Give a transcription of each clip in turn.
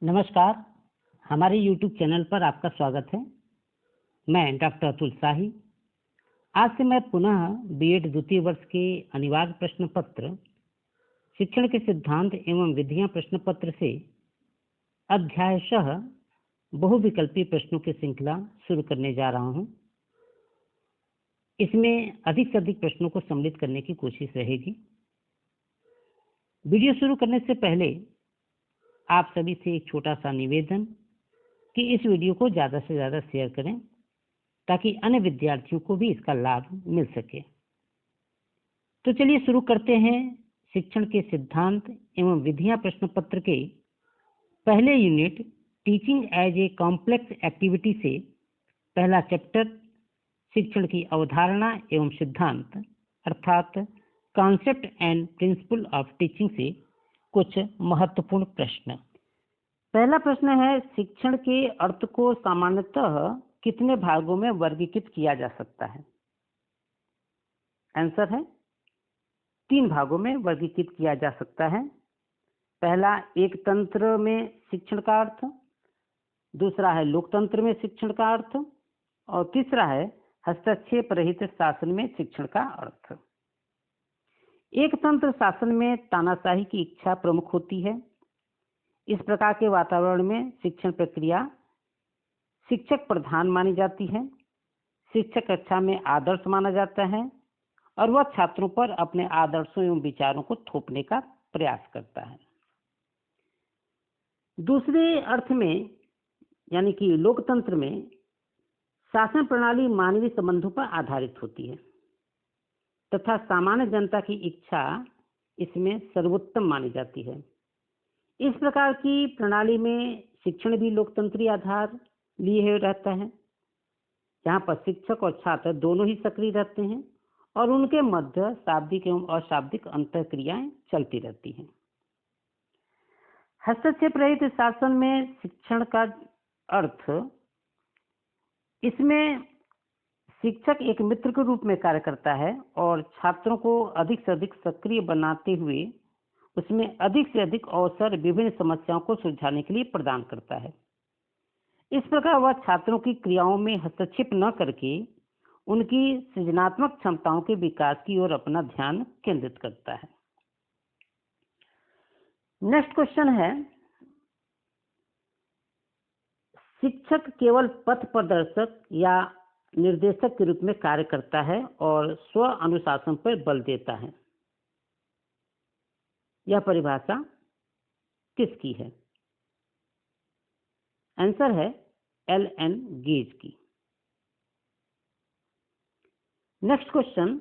नमस्कार, हमारे YouTube channel पर आपका स्वागत है। मैं डॉक्टर अतुल शाही। आज से मैं पुनः बीएड द्वितीय वर्ष के अनिवार्य प्रश्न पत्र शिक्षण के सिद्धांत एवं विधियां प्रश्न पत्र से अध्यायशः बहुविकल्पी प्रश्नों की श्रृंखला शुरू करने जा रहा हूं। इसमें अधिक से अधिक प्रश्नों को सम्मिलित करने की कोशिश रहेगी। वीडियो शुरू करने से पहले आप सभी से एक छोटा सा निवेदन कि इस वीडियो को ज़्यादा से ज़्यादा शेयर करें ताकि अन्य विद्यार्थियों को भी इसका लाभ मिल सके। तो चलिए शुरू करते हैं शिक्षण के सिद्धांत एवं विधियां प्रश्न पत्र के पहले unit teaching as a complex activity से पहला चैप्टर शिक्षण की अवधारणा एवं सिद्धांत अर्थात concept and principle of teaching से कुछ महत्वपूर्ण प्रश्न। पहला प्रश्न है, शिक्षण के अर्थ को सामान्यतः कितने भागों में वर्गीकृत किया जा सकता है? आंसर है 3 भागों में वर्गीकृत किया जा सकता है। पहला एक तंत्र में शिक्षण का अर्थ, दूसरा है लोकतंत्र में शिक्षण का अर्थ और तीसरा है हस्तक्षेप रहित शासन में शिक्षण का अर्थ। एक तंत्र शासन में तानाशाही की इच्छा प्रमुख होती है। इस प्रकार के वातावरण में शिक्षण प्रक्रिया शिक्षक प्रधान मानी जाती है। शिक्षक कक्षा में आदर्श माना जाता है और वह छात्रों पर अपने आदर्शों एवं विचारों को थोपने का प्रयास करता है। दूसरे अर्थ में यानी कि लोकतंत्र में शासन प्रणाली मानवीय संबंधों पर आधारित होती है तथा सामान्य जनता की इच्छा इसमें सर्वोत्तम मानी जाती है। इस प्रकार की प्रणाली में शिक्षण भी लोकतंत्री आधार लिए हुए रहता है, जहाँ पर शिक्षक और छात्र दोनों ही सक्रिय रहते हैं और उनके मध्य शाब्दिक एवं अशाब्दिक अंतःक्रियाएं चलती रहती हैं। हस्तक्षेप रहित शासन में शिक्षण का अर्थ, इसमें शिक्षक एक मित्र के रूप में कार्य करता है और छात्रों को अधिक से अधिक सक्रिय बनाते हुए उसमें अधिक से अधिक अवसर विभिन्न समस्याओं को सुलझाने के लिए प्रदान करता है। इस प्रकार वह छात्रों की क्रियाओं में हस्तक्षेप न करके उनकी सृजनात्मक क्षमताओं के विकास की ओर अपना ध्यान केंद्रित करता है। नेक्स्ट क्वेश्चन है, शिक्षक केवल पथ प्रदर्शक या निर्देशक के रूप में कार्य करता है और स्व अनुशासन पर बल देता है। यह परिभाषा किसकी है? आंसर है एल.एन. गेज की। नेक्स्ट क्वेश्चन,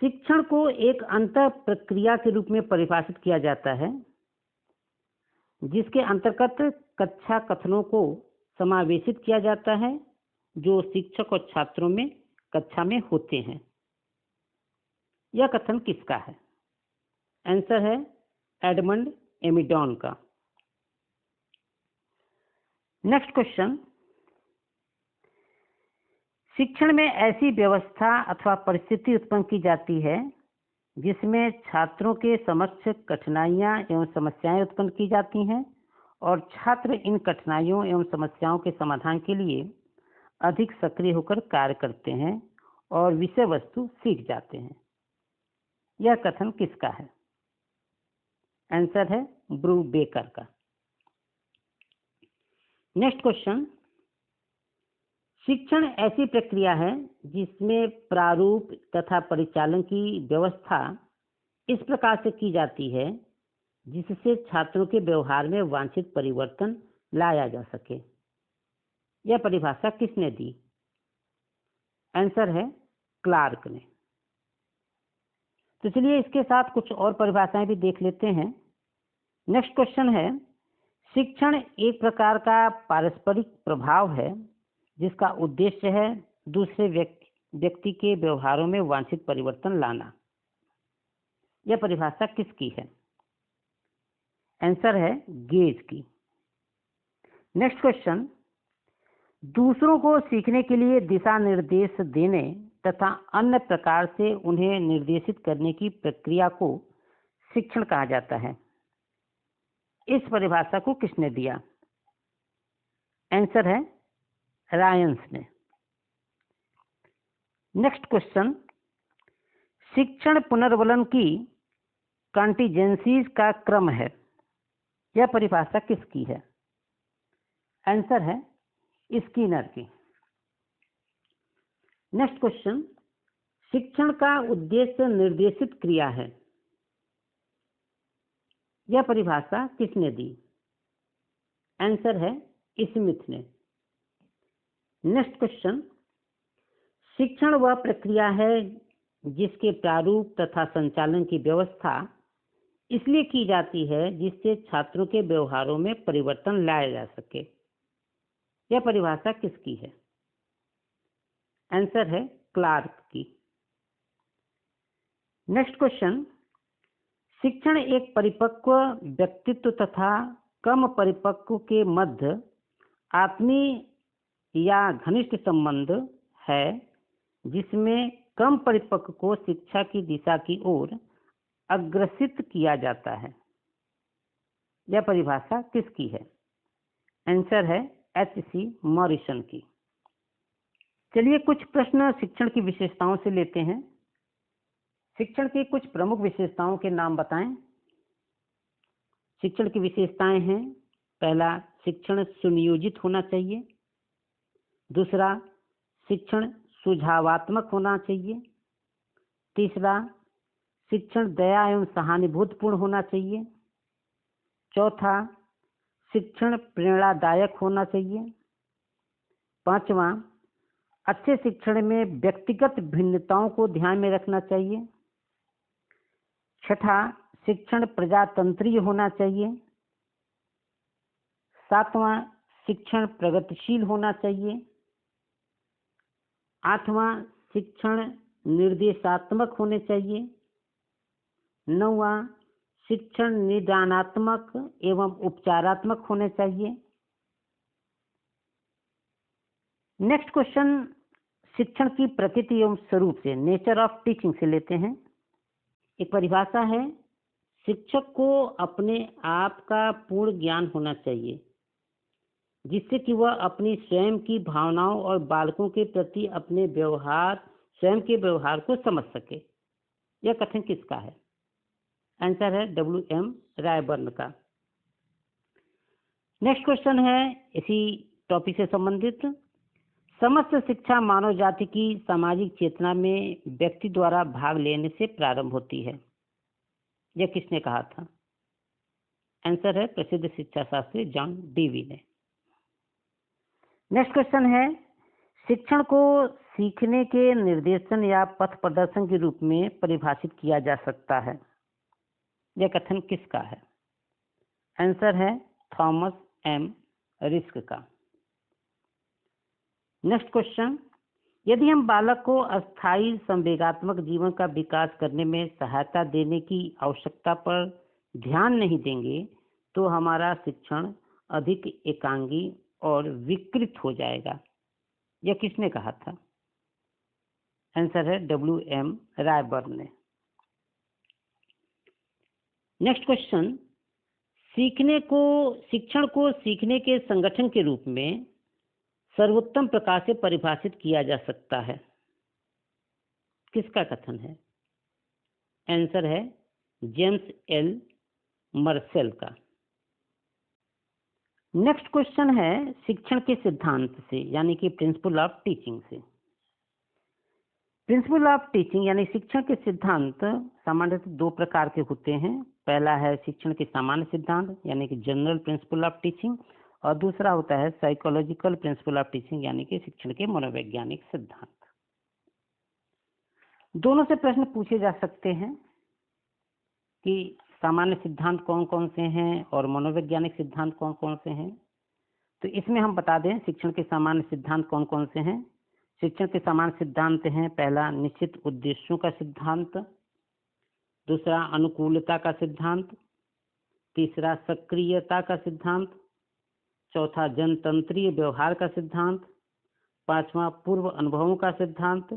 शिक्षण को एक अंतः प्रक्रिया के रूप में परिभाषित किया जाता है जिसके अंतर्गत कक्षा कथनों को समावेशित किया जाता है जो शिक्षक और छात्रों में कक्षा में होते हैं। यह कथन किसका है? आंसर है एडमंड एमिडॉन का। नेक्स्ट क्वेश्चन, शिक्षण में ऐसी व्यवस्था अथवा परिस्थिति उत्पन्न की जाती है जिसमें छात्रों के समक्ष कठिनाइयां एवं समस्याएं उत्पन्न की जाती हैं और छात्र इन कठिनाइयों एवं समस्याओं के समाधान के लिए अधिक सक्रिय होकर कार्य करते हैं और विषय वस्तु सीख जाते हैं। यह कथन किसका है? आंसर है ब्रू बेकर का। नेक्स्ट क्वेश्चन, शिक्षण ऐसी प्रक्रिया है जिसमें प्रारूप तथा परिचालन की व्यवस्था इस प्रकार से की जाती है जिससे छात्रों के व्यवहार में वांछित परिवर्तन लाया जा सके। यह परिभाषा किसने दी? आंसर है क्लार्क ने। तो चलिए इसके साथ कुछ और परिभाषाएं भी देख लेते हैं। नेक्स्ट क्वेश्चन है, शिक्षण एक प्रकार का पारस्परिक प्रभाव है जिसका उद्देश्य है दूसरे व्यक्ति के व्यवहारों में वांछित परिवर्तन लाना। यह परिभाषा किसकी है? आंसर है गेज की। नेक्स्ट क्वेश्चन, दूसरों को सीखने के लिए दिशा निर्देश देने तथा अन्य प्रकार से उन्हें निर्देशित करने की प्रक्रिया को शिक्षण कहा जाता है। इस परिभाषा को किसने दिया? आंसर है रायंस ने। नेक्स्ट क्वेश्चन, शिक्षण पुनर्वलन की कॉन्टिजेंसीज का क्रम है, यह परिभाषा किसकी है? आंसर है स्किनर की। नेक्स्ट क्वेश्चन, शिक्षण का उद्देश्य निर्देशित क्रिया है, यह परिभाषा किसने दी? आंसर है स्मिथ ने। नेक्स्ट क्वेश्चन, शिक्षण वह प्रक्रिया है जिसके प्रारूप तथा संचालन की व्यवस्था इसलिए की जाती है जिससे छात्रों के व्यवहारों में परिवर्तन लाया जा सके, यह परिभाषा किसकी है? आंसर है क्लार्क की। नेक्स्ट क्वेश्चन, शिक्षण एक परिपक्व व्यक्तित्व तथा कम परिपक्व के मध्य आत्मीय या घनिष्ठ संबंध है जिसमें कम परिपक्व को शिक्षा की दिशा की ओर अग्रसित किया जाता है, यह परिभाषा किसकी है? आंसर है H.C. मॉरिसन की। चलिए कुछ प्रश्न शिक्षण की विशेषताओं से लेते हैं। शिक्षण की कुछ प्रमुख विशेषताओं के नाम बताएं। शिक्षण की विशेषताएं हैं, पहला, शिक्षण सुनियोजित होना चाहिए। दूसरा, शिक्षण सुझावात्मक होना चाहिए। तीसरा, शिक्षण दया एवं सहानुभूतिपूर्ण होना चाहिए। चौथा, शिक्षण प्रेरणादायक होना चाहिए। पांचवा, अच्छे शिक्षण में व्यक्तिगत भिन्नताओं को ध्यान में रखना चाहिए। छठा, शिक्षण प्रजातंत्रीय होना चाहिए। सातवां, शिक्षण प्रगतिशील होना चाहिए। आठवां, शिक्षण निर्देशात्मक होने चाहिए। नौवां, शिक्षण निदानात्मक एवं उपचारात्मक होने चाहिए। नेक्स्ट क्वेश्चन, शिक्षण की प्रकृति एवं स्वरूप से, नेचर ऑफ टीचिंग से लेते हैं। एक परिभाषा है, शिक्षक को अपने आप का पूर्ण ज्ञान होना चाहिए जिससे कि वह अपनी स्वयं की भावनाओं और बालकों के प्रति अपने स्वयं के व्यवहार को समझ सके, यह कथन किसका है? आंसर है W.M. रायबर्न का। नेक्स्ट क्वेश्चन है इसी टॉपिक से संबंधित, समस्त शिक्षा मानव जाति की सामाजिक चेतना में व्यक्ति द्वारा भाग लेने से प्रारंभ होती है, यह किसने कहा था? आंसर है प्रसिद्ध शिक्षा शास्त्री जॉन डीवी ने। नेक्स्ट क्वेश्चन है, शिक्षण को सीखने के निर्देशन या पथ प्रदर्शन के रूप में परिभाषित किया जा सकता है, यह कथन किसका है? आंसर है थॉमस एम रिस्क का। नेक्स्ट क्वेश्चन, यदि हम बालक को अस्थायी संवेगात्मक जीवन का विकास करने में सहायता देने की आवश्यकता पर ध्यान नहीं देंगे तो हमारा शिक्षण अधिक एकांगी और विकृत हो जाएगा, यह किसने कहा था? आंसर है W.M. रायबर्न ने। नेक्स्ट क्वेश्चन, शिक्षण को सीखने के संगठन के रूप में सर्वोत्तम प्रकार से परिभाषित किया जा सकता है, किसका कथन है? आंसर है जेम्स एल मर्सेल का। नेक्स्ट क्वेश्चन है शिक्षण के सिद्धांत से, यानी कि प्रिंसिपल ऑफ टीचिंग से। प्रिंसिपल ऑफ टीचिंग यानी शिक्षण के सिद्धांत सामान्यतः दो प्रकार के होते हैं। पहला है शिक्षण के सामान्य सिद्धांत यानी कि जनरल प्रिंसिपल ऑफ टीचिंग, और दूसरा होता है साइकोलॉजिकल प्रिंसिपल ऑफ टीचिंग यानी कि शिक्षण के मनोवैज्ञानिक सिद्धांत। दोनों से प्रश्न पूछे जा सकते हैं कि सामान्य सिद्धांत कौन कौन से हैं और मनोवैज्ञानिक सिद्धांत कौन कौन से हैं। तो इसमें हम बता दें शिक्षण के सामान्य सिद्धांत कौन कौन से हैं। शिक्षण के सामान्य सिद्धांत हैं, पहला निश्चित उद्देश्यों का सिद्धांत, दूसरा अनुकूलता का सिद्धांत, तीसरा सक्रियता का सिद्धांत, चौथा जनतंत्रीय व्यवहार का सिद्धांत, पांचवा पूर्व अनुभवों का सिद्धांत,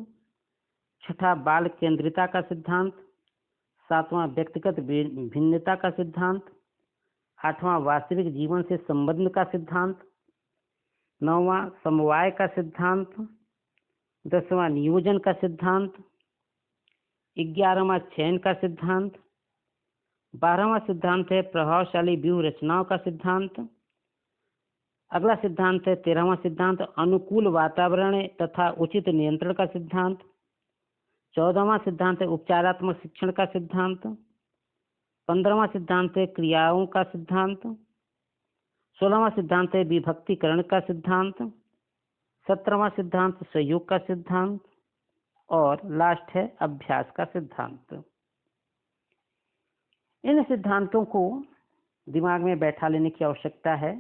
छठा बाल केंद्रिता का सिद्धांत, सातवां व्यक्तिगत भिन्नता का सिद्धांत, 8वां वास्तविक जीवन से संबंध का सिद्धांत, 9वां समवाय का सिद्धांत, 10वां नियोजन का सिद्धांत, 11वां चयन का सिद्धांत, 12वां सिद्धांत है प्रभावशाली व्यूह रचनाओं का सिद्धांत। अगला सिद्धांत है 13वां सिद्धांत अनुकूल वातावरण तथा उचित नियंत्रण का सिद्धांत। 14वां सिद्धांत है उपचारात्मक शिक्षण का सिद्धांत। 15वां सिद्धांत है क्रियाओं का सिद्धांत। 16वां सिद्धांत है विभक्तिकरण का सिद्धांत। 17वां सिद्धांत सहयोग का सिद्धांत और लास्ट है अभ्यास का सिद्धांत। इन सिद्धांतों को दिमाग में बैठा लेने की आवश्यकता है,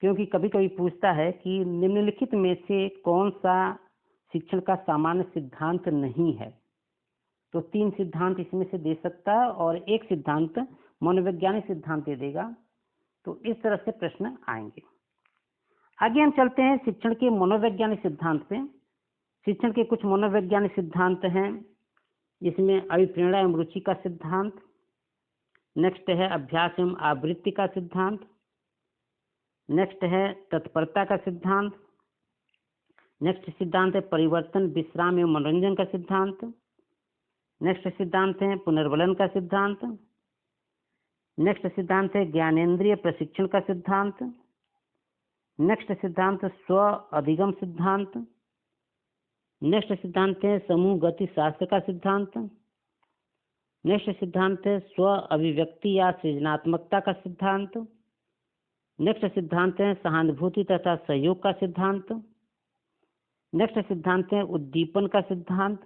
क्योंकि कभी कभी पूछता है कि निम्नलिखित में से कौन सा शिक्षण का सामान्य सिद्धांत नहीं है। तो 3 सिद्धांत इसमें से दे सकता है और एक सिद्धांत मनोवैज्ञानिक सिद्धांत दे देगा। तो इस तरह से प्रश्न आएंगे। आगे हम चलते हैं शिक्षण के मनोवैज्ञानिक सिद्धांत पे। शिक्षण के कुछ मनोवैज्ञानिक सिद्धांत हैं, इसमें अभिप्रेरणा एवं रुचि का सिद्धांत, नेक्स्ट है अभ्यास एवं आवृत्ति का सिद्धांत, नेक्स्ट है तत्परता का सिद्धांत, नेक्स्ट सिद्धांत है परिवर्तन विश्राम एवं मनोरंजन का सिद्धांत, नेक्स्ट सिद्धांत है पुनर्वलन का सिद्धांत, नेक्स्ट सिद्धांत है ज्ञानेंद्रिय प्रशिक्षण का सिद्धांत, नेक्स्ट सिद्धांत स्व अधिगम सिद्धांत, नेक्स्ट सिद्धांत है समूह गति शास्त्र का सिद्धांत, नेक्स्ट सिद्धांत है स्व अभिव्यक्ति या सृजनात्मकता का सिद्धांत, नेक्स्ट सिद्धांत है सहानुभूति तथा सहयोग का सिद्धांत, नेक्स्ट सिद्धांत है उद्दीपन का सिद्धांत,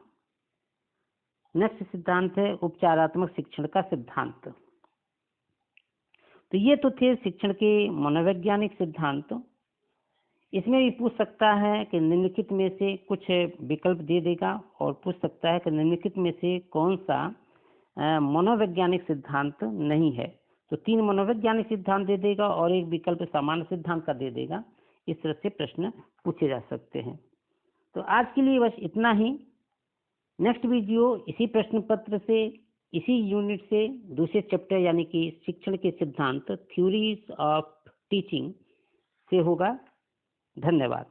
नेक्स्ट सिद्धांत है उपचारात्मक शिक्षण का सिद्धांत। तो ये तो थे शिक्षण के मनोवैज्ञानिक सिद्धांत। इसमें भी पूछ सकता है कि निम्नलिखित में से कुछ विकल्प दे देगा और पूछ सकता है कि निम्नलिखित में से कौन सा मनोवैज्ञानिक सिद्धांत नहीं है। तो 3 मनोवैज्ञानिक सिद्धांत दे देगा और एक विकल्प सामान्य सिद्धांत का दे देगा। इस तरह से प्रश्न पूछे जा सकते हैं। तो आज के लिए बस इतना ही। नेक्स्ट वीडियो इसी प्रश्न पत्र से, इसी यूनिट से दूसरे चैप्टर यानी कि शिक्षण के सिद्धांत थ्योरीज ऑफ टीचिंग से होगा। धन्यवाद।